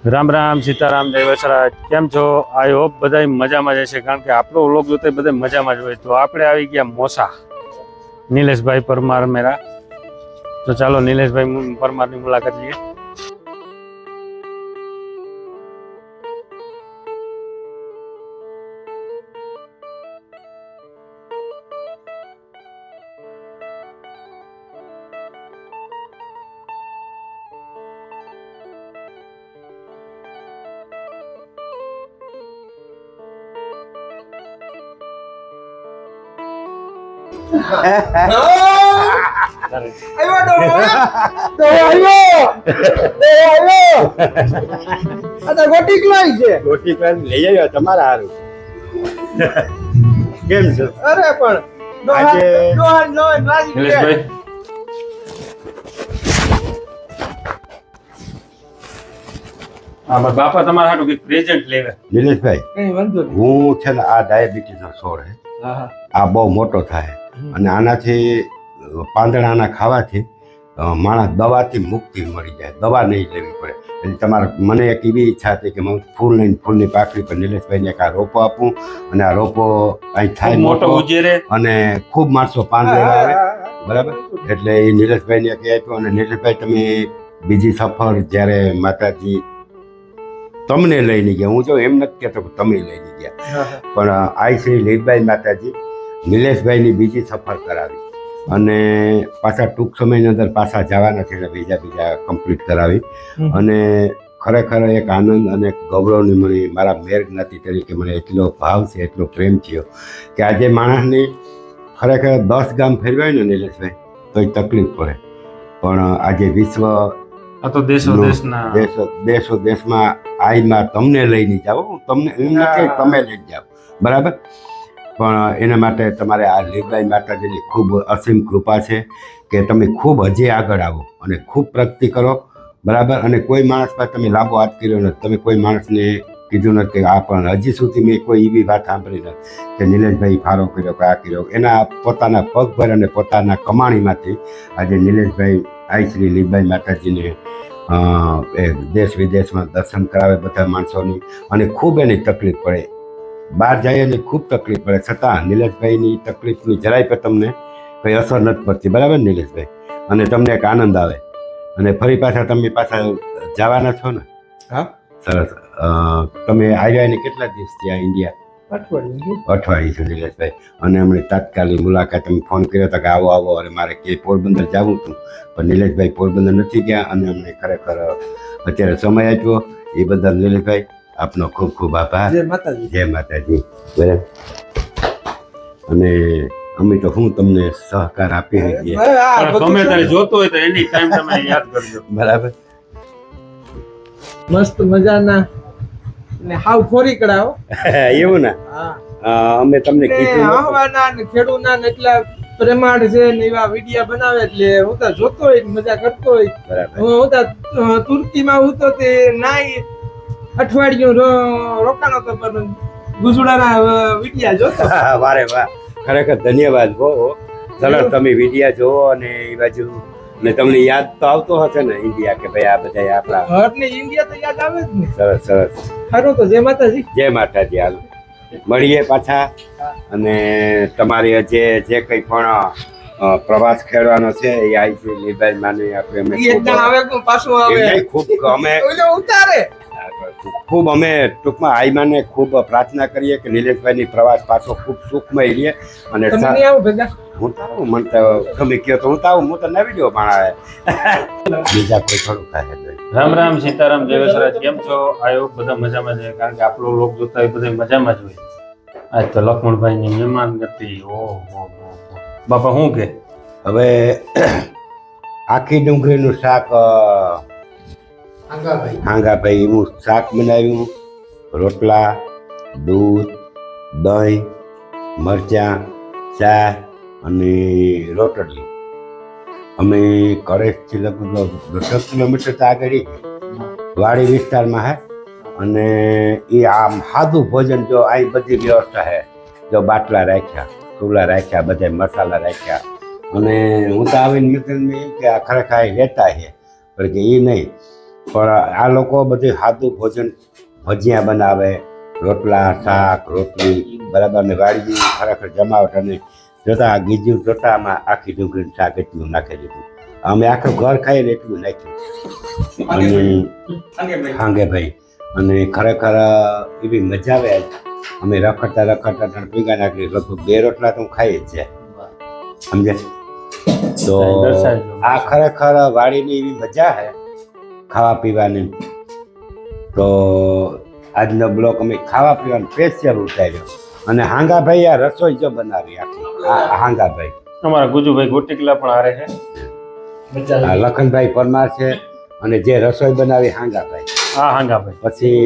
રામ રામ સીતારામ જય વસરાજ. કેમ છો? આઈ હોપ બધા મજામાં જ હશે, કારણ કે આપણો વ્લોગ જોતા બધા મજામાં જ હોય. તો આપણે આવી ગયા મોસા, નિલેશભાઈ પરમાર મેરા. તો ચાલો નિલેશભાઈ પરમારની મુલાકાત લઈએ. ગોટી ક્લાસ લઈ આવ્યો તમારા હારું. કેમ છો? અરે પણ આજે નિલેશભાઈ આમાં બાપા તમારા હાટુ કંઈક પ્રેઝન્ટ લેવે. નિલેશભાઈ, કઈ વાંધો નહીં. હું છે ને આ ડાયાબિટીસ નો છોડ હે. આ બહુ મોટો થાય અને આનાથી પાંદડાના ખાવાથી માણસ દવાથી મુક્તિ મળી જાય, દવા નહીં લેવી પડે. એટલે તમારે મને એક એવી ઈચ્છા હતી કે હું ફૂલ લઈને ફૂલની પાકડી પર નિલેશભાઈને એક આ રોપો આપું અને આ રોપો અહીં થાય મોટો ઉજેરે. અને ખૂબ માણસો પાન લેવા આવે, બરાબર. એટલે એ નિલેશભાઈને એક આપ્યો. અને નિલેશભાઈ, તમે બીજી સફર જ્યારે માતાજી તમને લઈને ગયા, હું જો એમ નથી કહેતો કે તમે લઈને ગયા, પણ આઈ શ્રી લીલબાઈ માતાજી નિલેશભાઈની બીજી સફર કરાવી અને પાછા ટૂંક સમયની અંદર પાછા જવાના છે, એટલે બીજા કમ્પ્લીટ કરાવી. અને ખરેખર એક આનંદ અને એક ગૌરવની મને મારા મેર જ્ઞાતિ તરીકે મને એટલો ભાવ છે, એટલો પ્રેમ થયો કે આજે માણસની ખરેખર 10 ગામ ફેરવાય ને નિલેશભાઈ તો એ તકલીફ પડે, પણ આજે વિશ્વ આ તો દેશો દેશના દેશો દેશમાં આઈમાં તમને લઈને જાઓ, તમને એમ નથી તમે લઈને જાઓ, બરાબર. પણ એના માટે તમારે આ લીલબાઈ માતાજીની ખૂબ અસીમ કૃપા છે કે તમે ખૂબ હજી આગળ આવો અને ખૂબ પ્રગતિ કરો, બરાબર. અને કોઈ માણસ પાસે તમે લાંબો હાથ કર્યો નથી, તમે કોઈ માણસને કીધું નથી કે આ, પણ હજી સુધી મેં કોઈ એવી વાત સાંભળી નથી કે નિલેશભાઈ ફારો કર્યો કે આ કર્યો. એના પોતાના પગભર અને પોતાના કમાણીમાંથી આજે નિલેશભાઈ આઈ શ્રી લીલબાઈ માતાજીને દેશ વિદેશમાં દર્શન કરાવે બધા માણસોની. અને ખૂબ એની તકલીફ પડે, બહાર જાય અને ખૂબ તકલીફ પડે, છતાં નિલેશભાઈની તકલીફની જરાય પર તમને કંઈ અસર નથી પડતી, બરાબર નિલેશભાઈ. અને તમને એક આનંદ આવે અને ફરી પાછા તમે જવાના છો ને? હા, સરસ. તમે આવ્યા એને કેટલા દિવસ થયા ઇન્ડિયા? અઠવાડિયું છે નિલેશભાઈ. અને હમણાં તાત્કાલિક મુલાકાત તમે ફોન કર્યો હતો કે આવો આવો, અને મારે કે પોરબંદર જવું હતું, પણ નિલેશભાઈ પોરબંદર નથી ગયા. અને અમને ખરેખર અત્યારે સમય આપ્યો એ બદલ નિલેશભાઈ આપનો ખૂબ ખૂબ આભાર. જય માતાજી. જય માતાજી. બરાબર. અને અમે તો હું તમને સહકાર આપી શકીએ, ગમે ત્યારે જોતો હોય તો એની ટાઈમ તમે યાદ કરજો, બરાબર. મસ્ત મજાના ને હાવ ફોરી કડાવો. એવું ને? હા, અમે તમને કીધું નહોતું. આહવાના ને ખેડૂના ને એટલા પ્રેમાળ છે ને એવા વિડિયા બનાવે, એટલે હું તો જોતો હોય મજા કરતો હોય. બરાબર. હું તો તુર્કીમાં હું તો તે નાઈ અઠવાડિયું રોકાણો તો, પણ ગુજડાના વિડિયા જોતો. વારે વાહ, ખરેખર ધન્યવાદ. હો સરસ, તમે વિડિયા જોવો અને એ બાજુ ને તમને યાદ તો આવતો હશે ને ઇન્ડિયા કે ભાઈ આ બધા આપણા ઘરને ઇન્ડિયા તો યાદ આવે જ ને. સરસ સરસ. ખરું તો જય માતાજી. જય માતાજી. હાલ મળીએ પાછા. અને તમારી જે કંઈ પણ પ્રવાસ ખેડવાનો છે એ આઈ છે લીલબાઈ માને આપણે અમે ઈ એકદમ આવે કે પાછું આવે. ખૂબ અમે ઓલો ઉતારે. ખૂબ અમે ટૂંકમાં આઈમાને ખૂબ પ્રાર્થના કરીએ કે નિલેશભાઈની પ્રવાસ પાછો ખૂબ સુખમય રહે. અને તમે નહીં આવો ભેગા? હું તો આવું, મને તો ગમે કહો તો હું તો આવું, હું તો નવી ગયો માણા બીજા કોઈ થોડું થાય નહીં. રામ રામ સીતારામ જય વસરાજ. કેમ છો? આયો બધા મજામાં છે, કારણ કે આપણો લોક જોતા હોય બધા મજામાં જ હોય. આજ તો લક્ષ્મણભાઈની મહેમાન ગતિ. ઓહો બાપા, શું કે હવે આખી ડુંગળીનું શાક હાંગાભાઈ એનું શાક બનાવ્યું, રોટલા, દૂધ, દહીં, મરચાં, ચા અને રોટલી. અમે કરેશથી લગભગ 10 કિલોમીટર તો આગળ વાડી વિસ્તારમાં હે. અને એ આમ સાદું ભોજન, જો અહીં બધી વ્યવસ્થા હે, જો બાટલા રાખ્યા, ચૂલા રાખ્યા, બધા મસાલા રાખ્યા. અને હું તો આવીને મિત્રને એમ કે આ ખરેખર લેતા છે, પણ કે એ નહીં, પણ આ લોકો બધું સાદું ભોજન ભજીયા બનાવે, રોટલા શાક રોટલી બરાબર ને વાડી ખરેખર જમાવટ. અને જોતા ગીજું જોતા આમાં આખી ડુંગળી શાક એટલું નાખી દીધું. અમે આખું ઘર ખાઈને એટલું નાખ્યું. અને હાંગે ભાઈ અને ખરેખર એવી મજા આવે. અમે રખડતા રખડતા ભેગા નાખી લગભગ 2 રોટલા તો ખાઈ જ છે સમજે. તો આ ખરેખર વાડીની એવી મજા છે ખાવા પીવાની. તો આજનો બ્લોક અમે ખાવા પીવાનો સ્પેશિયલ ઉતાર્યો. અને હાંગાભાઈ આ રસોઈ જો બનાવી આખી. આ હાંગાભાઈ અમારા ગુજુભાઈ ગોટીકલા પણ હારે છે. આ લખનભાઈ પરમાર છે. અને જે રસોઈ બનાવી હાંગાભાઈ. હા હાંગાભાઈ. પછી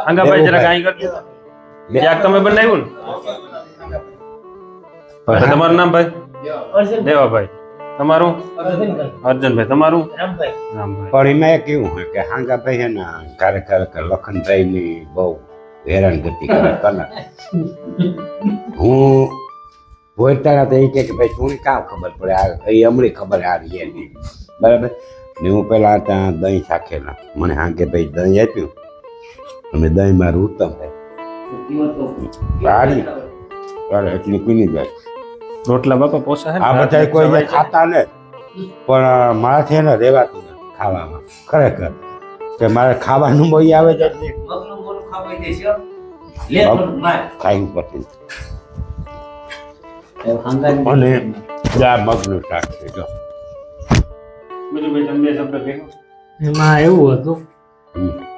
હાંગાભાઈ જરા કાંઈ કરજો. ક્યાંક તમે બનાવ્યું ને તમારું નામ ભાઈ? દેવાભાઈ. તમારું? અર્જુનભાઈ. તમારું? રામભાઈ. પણ એમાં એક એવું હોય કે હાંગાભાઈ છે ને ખરેખર લખનભાઈની બહુ હેરાનગતિ કરે કલર. હું બોલતા તો એ કે ભાઈ તું કામ ખબર પડે આ એ હમણાં ખબર આ રહી એની બરાબર ને. હું પહેલાં ત્યાં દહીં શાખેલા મને હાંગે ભાઈ દહીં આપ્યું. અને દહીં મારું ઉત્તમ છે સારી એટલી પીની જાય. રોટલા બાપા પોસા છે આ બધા કોઈ જે ખાતા ને પણ મારાથી એને રહેવાતું નથી ખાવામાં. ખરેખર કે મારે ખાવાનું બહુ આવે છે ખાઈ પછી. અને આ મગનું શાક છે જો. ગુજુભાઈ તમે બે શબ્દ કહો. એમાં એવું હતું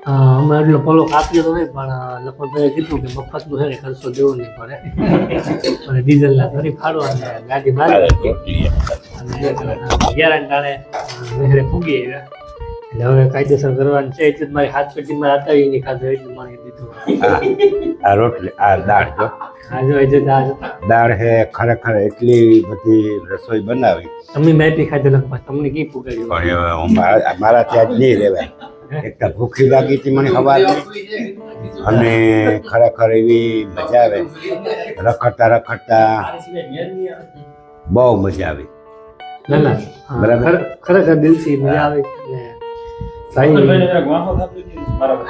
અમે એટલો પોલો કાપ્યો તો નહીં પણ લખનભાઈએ કીધું કે મફતનું છે ને ખર્ચો દેવો નહીં પડે અને ડીઝલના ઘરી ફાડો અને ગાડી મારી અને 11 ટાણે નહેરે પૂગી આવ્યા. એટલે હવે કાયદેસર કરવાનું છે એટલે મારી હાથ પેટીમાં આતાવી નહીં ખાધું એટલું મને દીધું. આ રોટલી આ દાળ જો આ જો એ દાળ દાળ હે ખરેખર એટલી બધી રસોઈ બનાવી. તમે માપી ખાધે લખમાં તમને કઈ પુગાડ્યું પણ હવે હું મારાથી આજ નહીં રહેવાય. એક તો ભૂખી લાગી હતી મને સવારની. અને ખરેખર એવી મજા આવે રખડતા રખડતા બહુ મજા આવી. ના ના બરાબર. ખરેખર દિલથી મજા આવી. અને અર્જુનભાઈને જરાક વાંહો થાપી દીધો. બરાબર.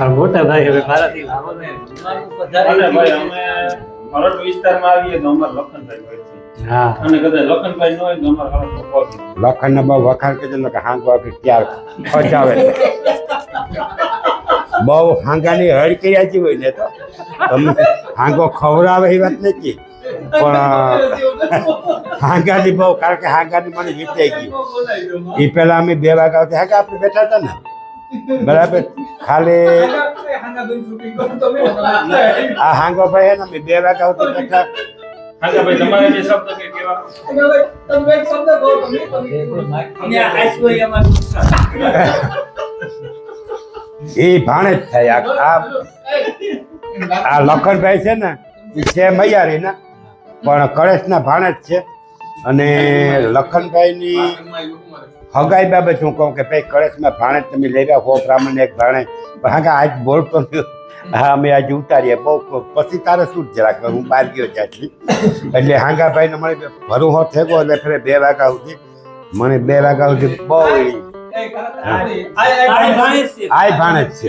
આ મોટા ભાઈ હવે મારાથી અને ભાઈ અમે મરડ વિસ્તારમાં આવીએ તો અમારે લખનભાઈ હોય છે. હા અને કદાચ લખનભાઈ ન હોય તો અમારે ખરાબ પહોંચી. લખનને બહુ વખાણ કરજો ને કે હાંગવા ત્યાર ખર્ચાવે બહુ હાંગાની હળ કર્યા જેવી હોય ને તો તમે હાંગો ખવડાવે એ વાત નથી પણ હાંગાની બહુ કારણ કે હાંગાની મને વીતાઈ ગયું. એ પહેલા અમે 2 વાગ્યા સુધી હાંગા આપણે બેઠા હતા ને બરાબર. ખાલી આ હાંગો ભાઈ હે ને અમે 2 વાગ્યા સુધી બેઠા. હાંગાભાઈ તમારે બે શબ્દ કે કેવા? એ ભાણે જ થાય. આ લખનભાઈ છે ને એ છે મૈયારી ને પણ કળેશના ભાણે જ છે. અને લખનભાઈની હગાઈ બાબત હું કહું કે ભાઈ કળેશમાં ભાણે જ તમે લેવા હો બ્રાહ્મણ એક ભાણે પણ હા આજ બોલતો હા અમે આજે ઉતારીએ બહુ પછી તારે શું જરાક હું બહાર ગયો છે એટલી એટલે હાંગાભાઈને મને ભરું હો થેગો એટલે ફરે 2 વાગ્યા સુધી મને 2 વાગ્યા સુધી બહુ આય ભાણે જ છે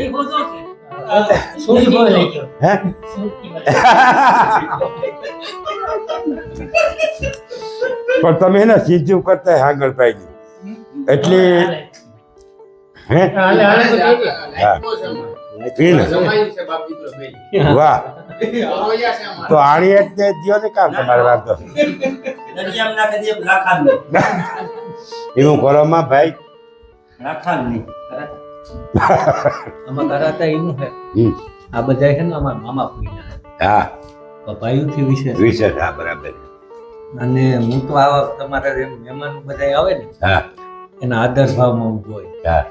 હે પણ તમે એને સીધું કરતા હાંગળભાઈ એટલી હે હા વાહ તો આણી એક દે દિયો ને કામ તમારે વાંધો એવું કરો માં ભાઈ આ બધા છે ને અમારા મામા ફૂઈના હા ભાઈઓથી વિશેષ હા બરાબર અને હું તો આવા તમારા મહેમાન બધા આવે ને હા એના આદર ભાવમાં હું હોય હા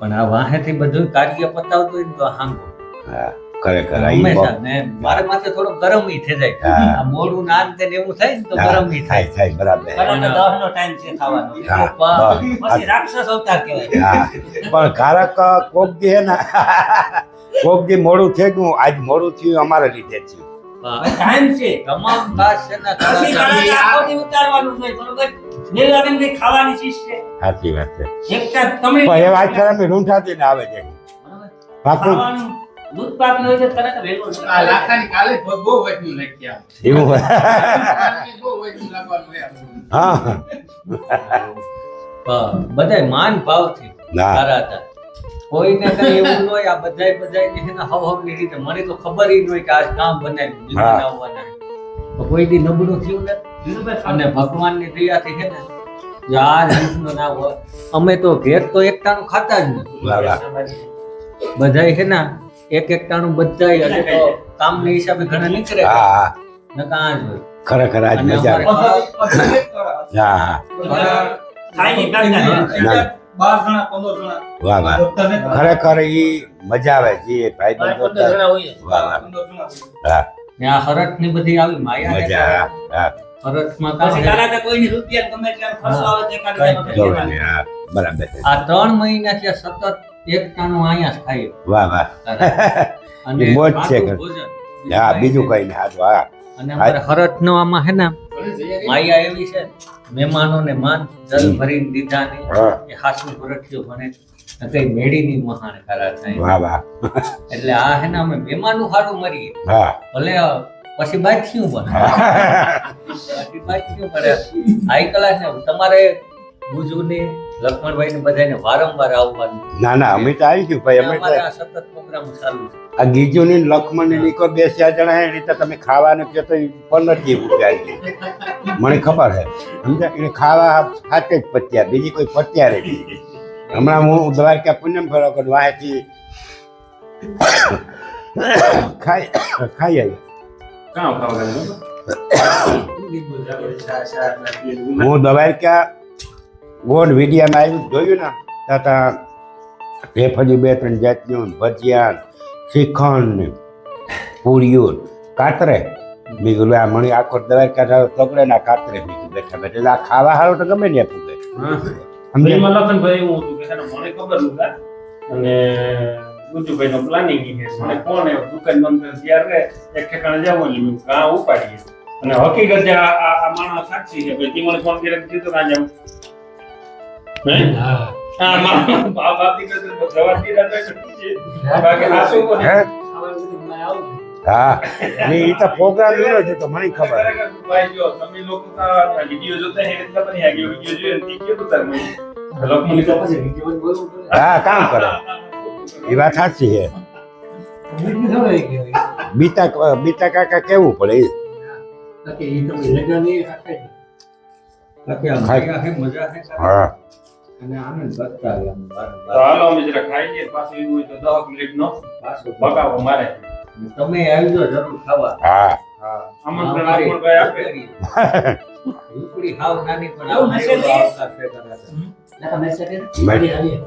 પણ આ વાહેથી બધું કાર્ય પતાવતું હોય ને તો હાંગો હા ખરેખર હંમેશા ને મારા માટે થોડો ગરમ થઈ જાય હા. આ મોડું નાન તે એવું થાય ને તો ગરમ થાય થાય બરાબર કારણ કે 10 નો ટાઈમ છે ખાવાનો હા, પછી રાક્ષસ અવતાર કહેવાય હા પણ કારક કોક દી હે ને કોક દી મોડું થઈ ગયું આજ મોડું થયું અમારે લીધે થયું ટાઈમ છે તમામ કાશ છે ને પછી આખો દી ઉતારવાનું છે બરોબર લીલાબેન કઈ ખાવાની ચીજ છે સાચી વાત છે એકતા તમે પણ એ વાત ખરાબ રૂંઠાતી ને આવે છે પાકું ખાવાનું દૂધ પાક નો હોય તો તરત ભેગો છે. આ લાખાની કાલે બહુ વચનું લખી આવ એવું બહુ વચનું લખવાનું એમ. હા બધાય માન ભાવથી ના સારા હતા કોઈને કઈ એવું ન હોય આ બધાય બધાયને એના હવની રીતે મને તો ખબર ય ન હોય કે આ કામ બનાવ્યું બીજું હા. બનાવવાના તો કોઈ દી નબળું થયું ને અને ભગવાનની દયાથી છે ને જો આ રીતનું ના હોય અમે તો ઘેર તો એકટાણું ખાતા જ નથી વાહ વાહ બધાય છે ને એક એકટાણું બધાય હજુ તો કામના હિસાબે ઘણા નીકળે હા હા નકા આ જ હોય ખરેખર આજ અને મજા આવે હા હા ખાઈ કાઢતા ના. 12 જણા 15 જણા વાહ વાહ ખરેખર ઈ મજા આવે જે ભાઈ બંધો વાહ વાહ 15 જણા હા ને આ હરખ બધી આવી માયા ને મજા હા હા હરખમાં પછી કામ તારા તો કોઈની રૂપિયા ગમે તેમ ખર્ચો આવે તે કાઢી દે. જોવે ને, હા બરાબર છે આ 3 મહિનાથી આ સતત એક ટાણું અહીંયા જ ખાઈએ વાહ વાહ અને એ મોજ છે સાદું ઘર. ભોજન. હા બીજું કઈ નહીં હા હા અને અમારે હરખનો આમાં હે ને માયા એવી છે મહેમાનોને માન જલ ભરીને દીધા ને હા. એ હાસું ભરખ્યો બને ને કઈ મેળીની મહાન ખરા થાય વાહ વાહ એટલે આ હે ને અમે મહેમાનું હારું મરીએ હા ભલે પછી બાથ્યું બને પછી બાથ્યું પડે હાઈ ક્લાસ ને તમારે ગુજુને લક્ષ્મણભાઈ ને બધાને વારંવાર આવવાનું ના ના અમે તો આવી ગયું ભાઈ અમે તો અમારે આ સતત પ્રોગ્રામ ચાલુ છે આ ગીજુ ની લક્ષ્મણ ની નીકો 2-4 જણા હે એટલે તમે ખાવાનું કહો તો 15 જેવું જાય મને ખબર છે સમજ્યા એને ખાવા હાથે જ પત્યા બીજી કોઈ પત્યા રહી હમણાં હું દ્વારકા પૂનમ ફરો કર વાંચી ખાઈ આવી કાં ખાવા હું દ્વારકા ગોળ વિડીયામાં આવ્યું જોયું ને ત્યાં રેફરી 2-3 જાતનું ભજીયા શ્રીખંડ ને પૂરીઓ કાતરે મેં કીધું આ મણી આખો દ્વારકા તગડે ના કાતરે મેં કીધું બેઠા બેઠા એટલે આ ખાવા હારો તો ગમે ને પૂગે સમજ્યા? એમાં લખનભાઈ એવું હતું કે છે ને મને ખબર નહોતા અને ગુજુભાઈ નો પ્લાનિંગ છે મને કોણ એ દુકાન બંધ કરે ત્યારે એક ઠેકાણે જવું એટલે મેં કાં ઉપાડીએ અને હકીકત છે આ માણસ સાક્ષી છે ભાઈ તી મને ફોન કરીને કીધું ના જાઉં હે હા હા મારા બાપ દીકરા તો જવાબ દીધા તો છે બાકી આ શું બોલે હે? ખાવાનું બધું મારે આવું હા ને એ તો પ્રોગ્રામ એનો છે તો મને ખબર ભાઈ જો તમે લોકો આ વિડિયો જોતા હે એટલે ખબર નહીં આ વિડિયો જોયો ને તી કીધું તાર મને લખમણી તો પછી વિડીયો બોલવું પડે હા કામ કરે એ વાત સાચી છે વિડીયો ખબર ગયો બીતા કાકા કેવું પડે એ બાકી એ તમે લગન એ રાખે બાકી આ માયા હે મજા હે હા અને આનંદ કરતા રહે આમ તો વારંવાર. હાલો અમે જરા ખાઈ લઈએ પાછું એવું હોય તો 10 મિનિટ નો પાછું બકાવો મારે તમે આવી જાઓ જરૂર ખાવા હા આમંત્રણ લખમણભાઈ આપે ઝૂંપડી હાવ નાની પણ આવું આમ મેસેજ એવો આવકાર છે કદાચ. નકા મેસેજ મેં- હાલી